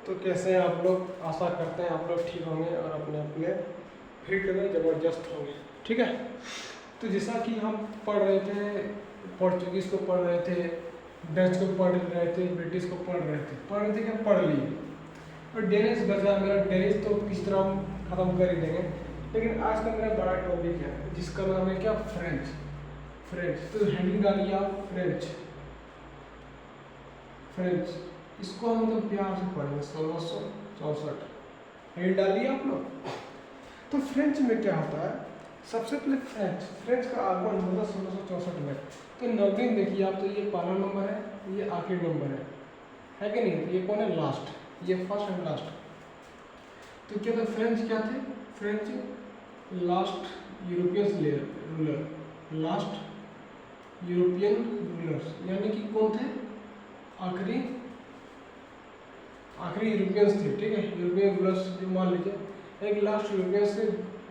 तो कैसे हैं आप लोग? आशा करते हैं आप लोग ठीक होंगे और अपने अपने फील्ड में ज़बरदस्त होंगे। ठीक है, तो जैसा कि हम पढ़ रहे थे, पोर्चुगीज़ को पढ़ रहे थे, डच को पढ़ रहे थे, ब्रिटिश को पढ़ रहे थे क्या पढ़ लिए। और डेनिश बचा मेरा, डेनिश तो किस तरह हम ख़त्म कर ही देंगे। लेकिन आज का मेरा बड़ा टॉपिक है जिसका नाम है क्या, फ्रेंच। तो हेडिंग डालिए आप फ्रेंच। इसको हम तो प्यार से पढ़ेंगे 1664। हेडिंग डालिए आप लोग। तो फ्रेंच में क्या होता है? सबसे पहले फ्रेंच का आगमन हुआ 1664 में। तो नंबरिंग देखिए आप, तो ये पहला नंबर है, ये आखिरी नंबर है कि नहीं? तो ये कौन है? लास्ट, ये फर्स्ट एंड लास्ट। तो क्या था? फ्रेंच क्या थे? French last European ruler, last European rulers, यानी कि कौन थे? आखिरी यूरोपियंस थे। ठीक है, यूरोपियन रूलर्स जो मान लीजिए एक लास्ट यूरोपियंस थे।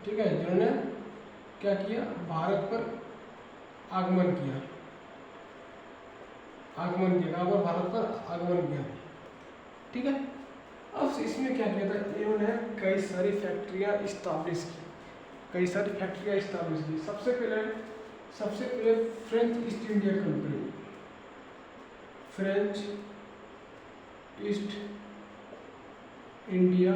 ठीक है, जिन्होंने क्या किया? भारत पर आगमन किया। कहाँ पर? भारत पर आगमन किया। ठीक है, अब इसमें क्या किया था? इन्होंने कई सारी फैक्ट्रियाँ इस्टाब्लिश की। सबसे पहले French east India company, French east India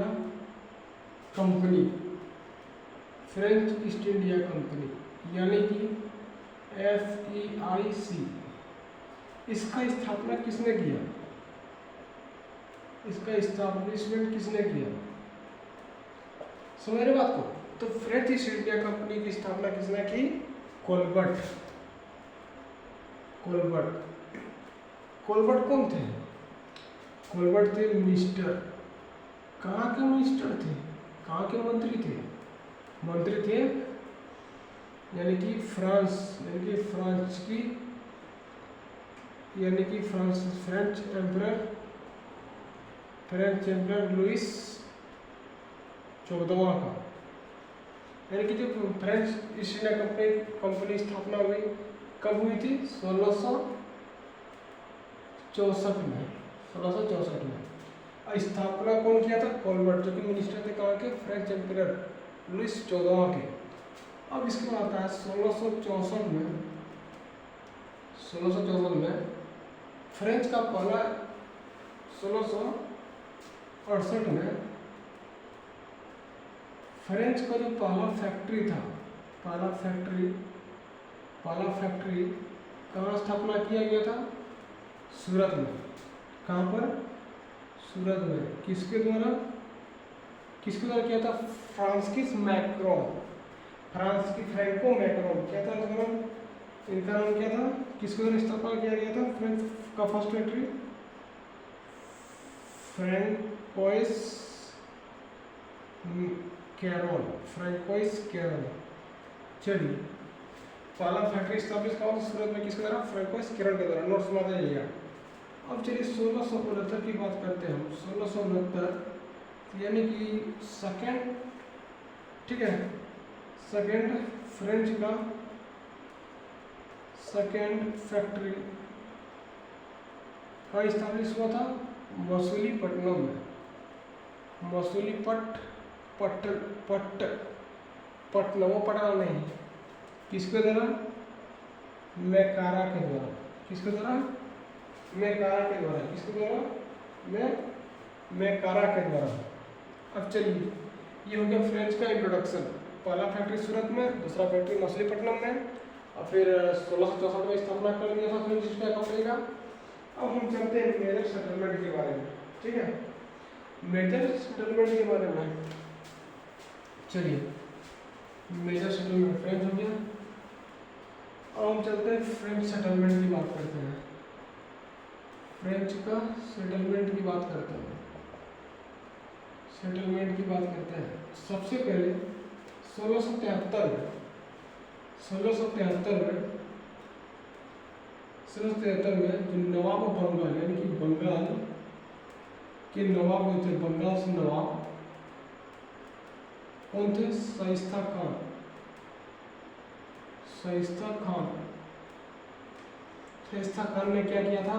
company, यानी कि FEIC। इसका स्थापना किसने किया? इसका इस्टेब्लिशमेंट किसने किया? समझ रहे बात को? तो फ्रेंच ईस्ट इंडिया कंपनी की स्थापना किसने की? कोलबर्ट कौन थे? कोलबर्ट थे मिनिस्टर। कहाँ के मिनिस्टर थे? कहाँ के मंत्री थे? यानी कि फ्रांस, फ्रेंच एम्परर लुइस 14वां का। यानी कि जो फ्रेंच ईस्ट इंडिया कंपनी स्थापना हुई कब हुई थी? 1664 में। और स्थापना कौन किया था? कोलबर्ट, जो कि मिनिस्टर थे कहाँ के? फ्रेंच एम्परर लुइस 14वां के। अब इसके बाद आता है 1664 में फ्रेंच का पहला 1668 में फ्रेंच का जो पहला फैक्ट्री था, पहला फैक्ट्री कहाँ स्थापना किया गया था? सूरत में। कहाँ पर? सूरत में। किसके द्वारा किया था? फ्रैंको मैक्रोन क्या था इनका नाम क्या था? किसके द्वारा स्थापना किया गया था फ्रेंच का फर्स्ट फैक्ट्री? François carol. चलिए, पहला फैक्ट्री स्टैब्लिश कहाँ था? सूरत में। किसके द्वारा? फ्रैंकोइस कैरोल के द्वारा। नोट्स में जाइएगा। अब चलिए 1669 की बात करते हैं हम। 1669 यानी कि सेकेंड, ठीक है, सेकेंड फ्रेंच का सेकेंड फैक्ट्री का स्टैब्लिश हुआ था मसूलीपट्टनम में। पट्टनम, वो पटना नहीं, किसके द्वारा? मैकारा के द्वारा। किसके द्वारा? मैकारा के द्वारा। किसके द्वारा? मैकारा के द्वारा। अब चलिए, ये हो गया फ्रेंच का इंट्रोडक्शन। पहला फैक्ट्री सूरत में, दूसरा फैक्ट्री मछलीपट्टनम में, और फिर 1664 में स्थापना कर दिया था फ्रेंच ईस्ट इंडिया कंपनी का। अब हम चलते हैं मेजर सेटलमेंट के बारे में। ठीक है, मेजर सेटलमेंट के बारे में चलिए, मेजर सेटलमेंट फ्रेंच हो गया। अब हम चलते हैं फ्रेंच सेटलमेंट की बात करते हैं। फ्रेंच का सेटलमेंट की बात करते हैं। सबसे पहले 1673 में जो नवाब बंगाल, यानी कि बंगाल के नवाब हुए थे, बंगाल से नवाब कौन थे? शाइस्ता खान ने क्या किया था?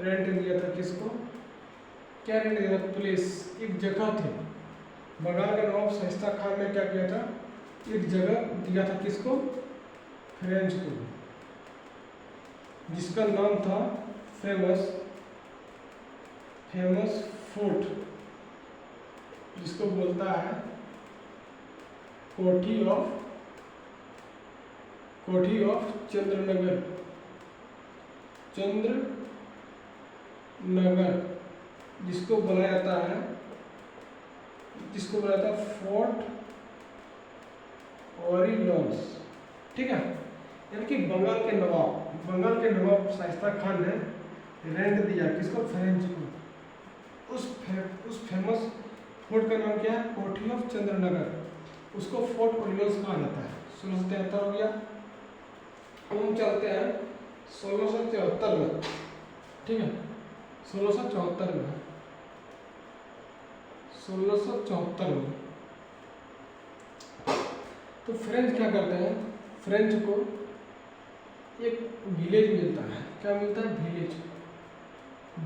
रेंट दिया था। किसको? क्या रेंट दिया था? प्लेस, एक जगह थी। बंगाल के नवाब शाइस्ता खान ने क्या किया था? एक जगह दिया था किसको? फ्रेंच को, जिसका नाम था फेमस फोर्ट, जिसको बोलता है कोठी ऑफ चंद्रनगर, जिसको बुलाया जाता है फोर्ट ऑरियल्स। ठीक है, यानी कि बंगाल के नवाब शाइस्ता खान ने रेंट दिया किसको? फ्रेंच को। उस फेमस फोर्ट का नाम क्या है? कोठी ऑफ चंद्रनगर। उसको फोर्ट ऑरियल्स कहा जाता है। 1673 हो गया। अब हम चलते हैं 1674 में। ठीक है, 1674 में तो फ्रेंच क्या करते हैं? फ्रेंच को एक विलेज मिलता है। क्या मिलता है?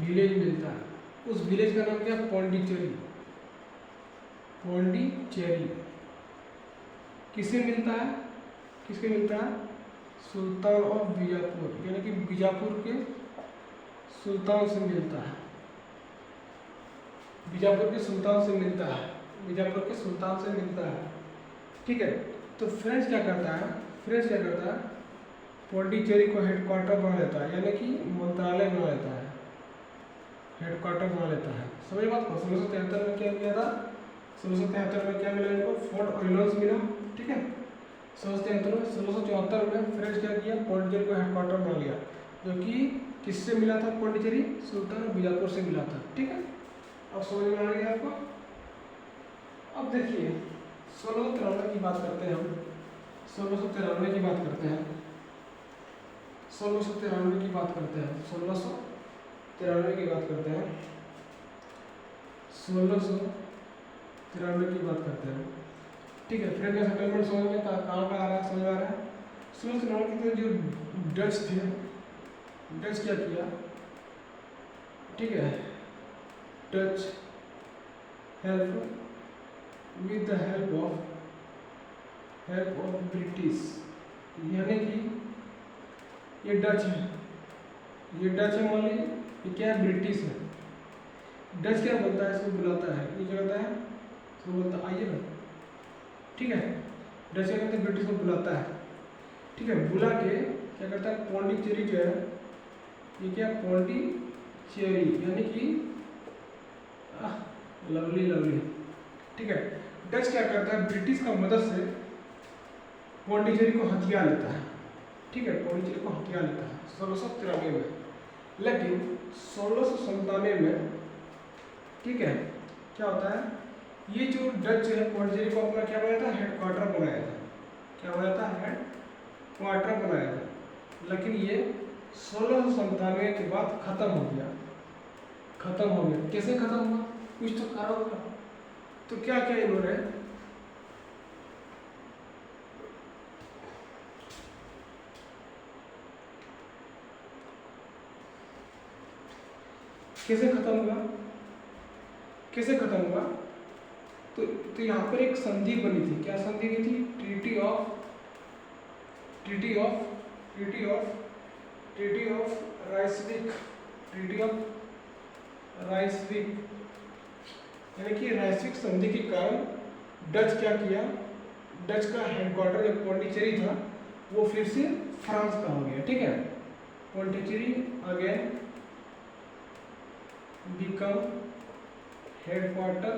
विलेज मिलता है। उस विलेज का नाम क्या है? पौंडीचेरी। किसे मिलता है? सुल्तान ऑफ बीजापुर, यानी कि बीजापुर के सुल्तान से मिलता है। ठीक है, तो फ्रेंच क्या करता है? पौंडीचेरी को हेडक्वार्टर बना लेता है, यानी कि मंत्रालय बना लेता है, हेडक्वार्टर बना लेता है। समझ बात को? 1673 में क्या किया था? 1673 में क्या मिला इनको? फोर्ट ऑरियल्स मिला। ठीक है, 1673 में। 1674 में फ्रेंच क्या किया? पौंडीचेरी को हेडक्वार्टर बना लिया, जो कि किससे मिला था? पौंडीचेरी सुल्तान बीजापुर से मिला था। ठीक है, अब समझ में आ गया आपको? अब देखिए 1693 की बात करते हैं हम। 1693 की बात करते हैं। 1693 की बात करते हैं। 1693 की बात करते हैं। 1693 की बात करते हैं। ठीक है, फ्रेंच का सेटलमेंट समझ में कहाँ आ रहा है? समझ में आ रहा है? 1693 के जो डच थे, डच क्या किया? ठीक है, Dutch help with the help of British, यानी कि ये डच है मान लीजिए, ये क्या है? ब्रिटिश है। डच क्या बोलता है? इसको बुलाता है, ये क्या कहता है? इसको बोलता है आइए ना। ठीक है, डच क्या कहते हैं? ब्रिटिश को बुलाता है। ठीक है, बुला के क्या करता है? पौंडीचेरी जो है, ये क्या? पौंडीचेरी, यानी कि लवली। ठीक है, डच क्या करता है? ब्रिटिश का मदद से पौंडीचेरी को हथिया लेता है। ठीक है, पौंडीचेरी को हथिया लेता है 1693 में। लेकिन 1697 में, ठीक है, क्या होता है? ये जो डच है पौंडीचेरी को अपना क्या बनाया था? हेडक्वार्टर बनाया था। क्या बनाया था? हेडक्वार्टर बनाया था। लेकिन ये 1697 के बाद खत्म हो गया। कैसे खत्म हुआ? कुछ तो कारण होगा। तो क्या इन्होंने कैसे खत्म हुआ? तो यहाँ पर एक संधि बनी थी। क्या संधि की थी? ट्रीटी ऑफ राइसविक, यानी कि राइसविक संधि के कारण डच क्या किया? डच का हेडक्वार्टर जो पौंडीचेरी था वो फिर से फ्रांस का हो गया। ठीक है, Pondicherry again become headquarter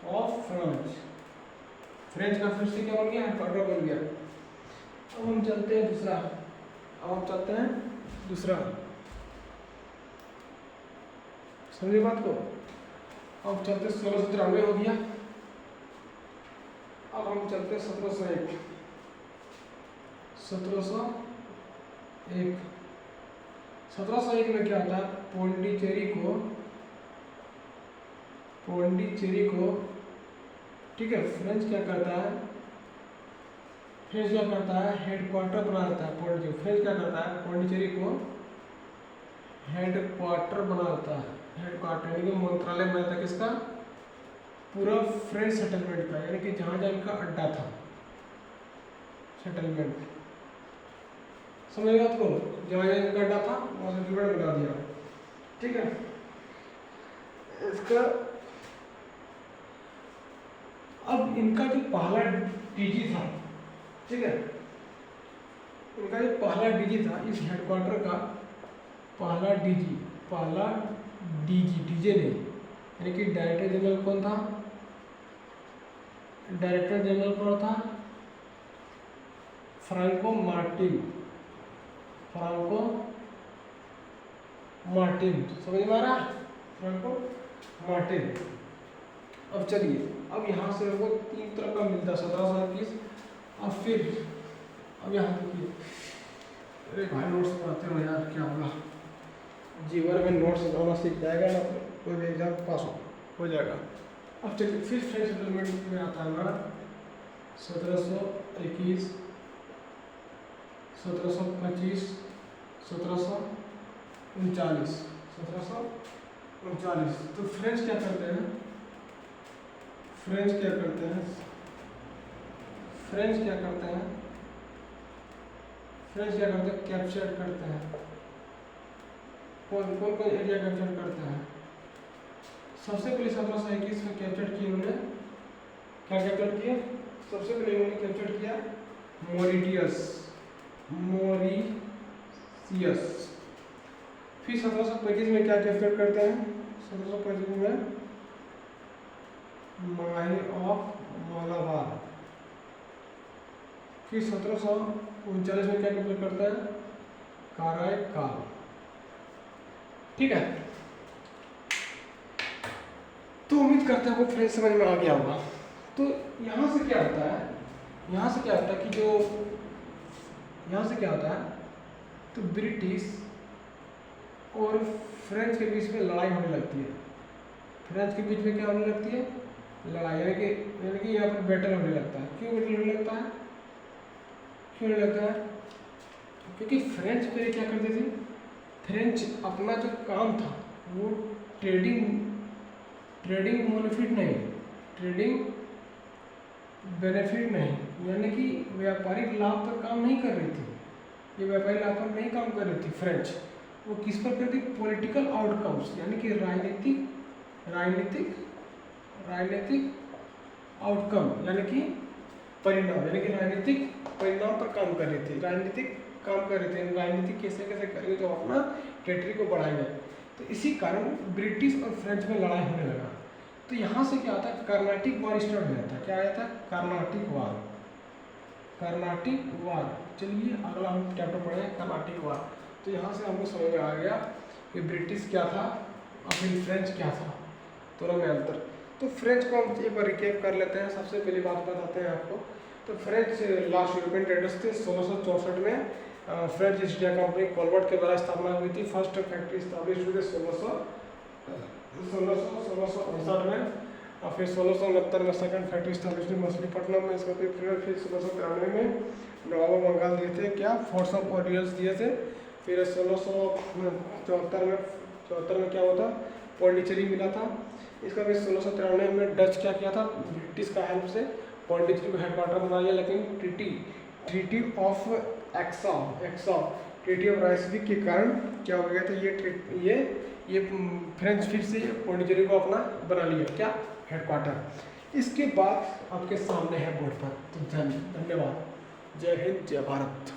of France. French का फिर से क्या बन गया? हेडक्वार्टर बन गया। अब हम चलते हैं दूसरा। समझे बात को? अब चलते 1693 हो गया। अब हम चलते 1701। 1701 में क्या होता है? पौंडीचेरी को ठीक है, फ्रेंच क्या करता है? हेडक्वार्टर बना देता है पौंडीचेरी। फ्रेंच क्या करता है? पौंडीचेरी को हेड क्वार्टर बनाता है, हेड क्वार्टर यानी कि मंत्रालय बनाता है किसका, पूरा फ्रेंच सेटलमेंट का, यानी कि जहाँ जहाँ इनका अड्डा था, सेटलमेंट, समझ बात को, जहाँ जहाँ इनका अड्डा था वहाँ सेटलमेंट बना दिया, ठीक है। इसका अब इनका जो पहला डीजी था, ठीक है, इनका जो पहला डीजी था इस हेडक्वार्टर का, पहला डीजी डीजे ने, यानी कि डायरेक्टर जनरल कौन था, डायरेक्टर जनरल कौन था, फ्रांको मार्टिन, समझ में आ रहा है, फ्रांको मार्टिन। अब चलिए, अब यहाँ से हमको 3 तरह का मिलता है 1721। अब फिर अब यहाँ देखिए, अरे भाई नोट्स बनाते हो यार, क्या होगा, जीवन में नोट्स बनाना सीख जाएगा ना तो कोई भी एग्जाम पास हो जाएगा। अब चलिए फिर फ्रेंच सेटलमेंट में आता है हमारा 1721, 1725, 1739, 1739। तो फ्रेंच क्या करते हैं, फ्रेंच क्या करते हैं, कैप्चर करते हैं, कौन कौन एरिया कैप्चर करते हैं। सबसे पहले 1721 में कैप्चर किए उन्होंने, क्या कैप्चर किए, सबसे पहले उन्होंने कैप्चर किया मॉरिशियस। फिर 1725 में क्या कैप्चर करते हैं, 1725 में माही ऑफ मालाबार। फिर 1739 में क्या कैप्चर करता है, कारायकाल, ठीक है। तो उम्मीद करते हैं वो फ्रेंच समझ में आ गया होगा। तो यहाँ से क्या होता है, कि जो यहाँ से क्या होता है, तो ब्रिटिश और फ्रेंच के बीच में लड़ाई होने लगती है, फ्रेंच के बीच में क्या होने लगती है, लड़ाई, यानी कि यहाँ पर बैटल होने लगता है। क्यों बैटल होने लगता है, क्योंकि फ्रेंच पहले क्या करते थे, फ्रेंच अपना जो काम था वो ट्रेडिंग बेनिफिट नहीं, यानी कि व्यापारिक लाभ पर काम नहीं कर रही थी, ये व्यापारिक लाभ पर नहीं काम कर रही थी फ्रेंच। वो किस पर करती, पॉलिटिकल आउटकम्स, यानी कि राजनीतिक आउटकम, यानी कि परिणाम, यानी कि राजनीतिक परिणाम पर काम कर रही थी, राजनीतिक कैसे करेंगे जो अपना टेरिटरी को बढ़ाएंगे। तो इसी कारण ब्रिटिश और फ्रेंच में लड़ाई होने लगा। तो यहाँ से क्या होता है, कर्नाटिक वार स्टार्ट हो जाता है। क्या आया था, कर्नाटिक वार। चलिए अगला हम चैप्टर पढ़ेंगे कर्नाटिक वार। तो यहाँ से हमको समझ में आ गया कि ब्रिटिश क्या था और फिर फ्रेंच क्या था, दोनों में अंतर। तो फ्रेंच को हम एक बार रिकेप कर लेते हैं। सबसे पहली बात बताते हैं आपको, तो फ्रेंच लास्ट यूरोपियन ट्रेडर्स थे। 1664 में French east India company Colbert के द्वारा स्थापना हुई थी। फर्स्ट फैक्ट्री स्टैब्लिश हुई थी 1659 में, और फिर 1669 में सेकंड फैक्ट्री स्टैब्लिश हुई मछलीपट्टनम में। इसका फिर 1693 में नवाब बंगाल दिए थे क्या, फोर्ट्स ऑफ ऑर्डिनल्स दिए थे। फिर 1674 में क्या हुआ था, पौंडीचेरी मिला था। इसका फिर 1693 में डच क्या किया था, ब्रिटिश का हेल्प से पौंडीचेरी को हेडक्वार्टर बना लिया। लेकिन ट्रीटी ऑफ एक्सा ट्रीटी ऑफ राइसविक के कारण क्या हो गया था, ये फ्रेंच फिर से पौंडीचेरी को अपना बना लिया क्या, हेडक्वार्टर। इसके बाद आपके सामने है बोर्ड पर। तो धन्यवाद। जय हिंद, जय भारत।